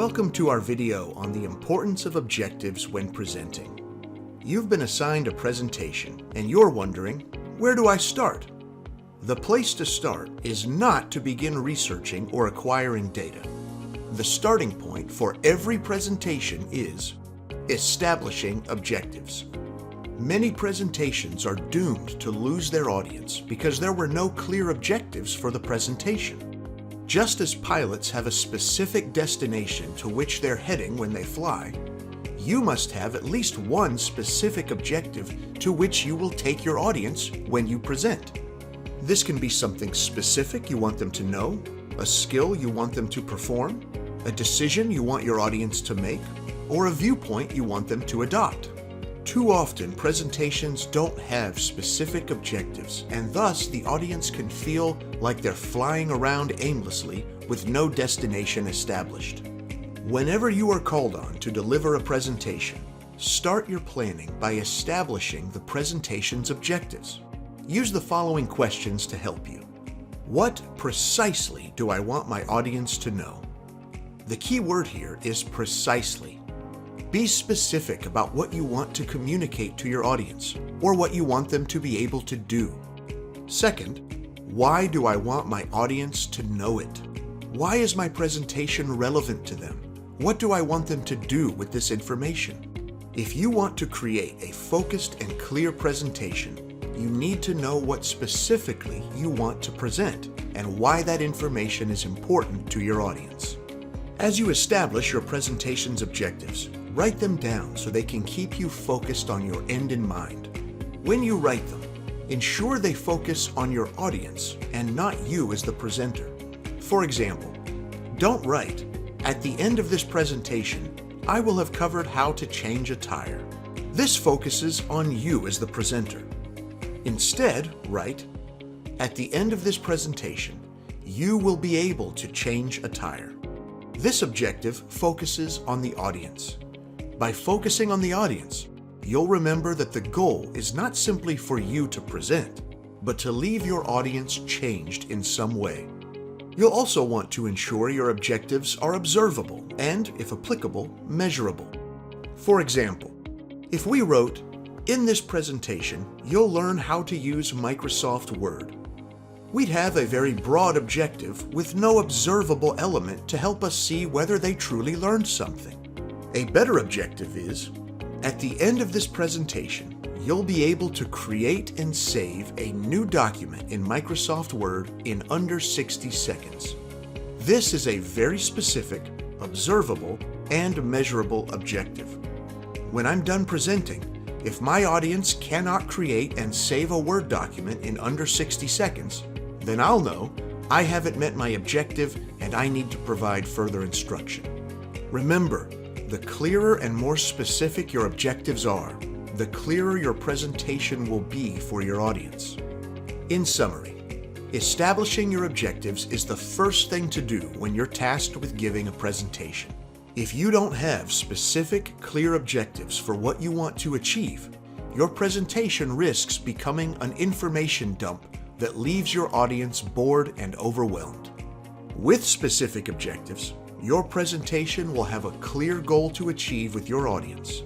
Welcome to our video on the importance of objectives when presenting. You've been assigned a presentation and you're wondering, where do I start? The place to start is not to begin researching or acquiring data. The starting point for every presentation is establishing objectives. Many presentations are doomed to lose their audience because there were no clear objectives for the presentation. Just as pilots have a specific destination to which they're heading when they fly, you must have at least one specific objective to which you will take your audience when you present. This can be something specific you want them to know, a skill you want them to perform, a decision you want your audience to make, or a viewpoint you want them to adopt. Too often, presentations don't have specific objectives, and thus the audience can feel like they're flying around aimlessly with no destination established. Whenever you are called on to deliver a presentation, start your planning by establishing the presentation's objectives. Use the following questions to help you. What precisely do I want my audience to know? The key word here is precisely. Be specific about what you want to communicate to your audience, or what you want them to be able to do. Second, why do I want my audience to know it? Why is my presentation relevant to them? What do I want them to do with this information? If you want to create a focused and clear presentation, you need to know what specifically you want to present and why that information is important to your audience. As you establish your presentation's objectives, write them down so they can keep you focused on your end in mind. When you write them, ensure they focus on your audience and not you as the presenter. For example, don't write, "At the end of this presentation, I will have covered how to change a tire." This focuses on you as the presenter. Instead, write, "At the end of this presentation, you will be able to change a tire." This objective focuses on the audience. By focusing on the audience, you'll remember that the goal is not simply for you to present, but to leave your audience changed in some way. You'll also want to ensure your objectives are observable and, if applicable, measurable. For example, if we wrote, "In this presentation, you'll learn how to use Microsoft Word," we'd have a very broad objective with no observable element to help us see whether they truly learned something. A better objective is, "At the end of this presentation, you'll be able to create and save a new document in Microsoft Word in under 60 seconds. This is a very specific, observable, and measurable objective. When I'm done presenting, if my audience cannot create and save a Word document in under 60 seconds, then I'll know I haven't met my objective and I need to provide further instruction. Remember, the clearer and more specific your objectives are, the clearer your presentation will be for your audience. In summary, establishing your objectives is the first thing to do when you're tasked with giving a presentation. If you don't have specific, clear objectives for what you want to achieve, your presentation risks becoming an information dump that leaves your audience bored and overwhelmed. With specific objectives, your presentation will have a clear goal to achieve with your audience.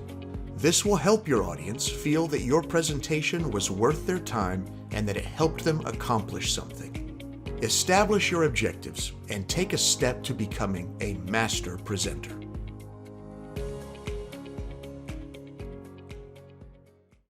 This will help your audience feel that your presentation was worth their time and that it helped them accomplish something. Establish your objectives and take a step to becoming a master presenter.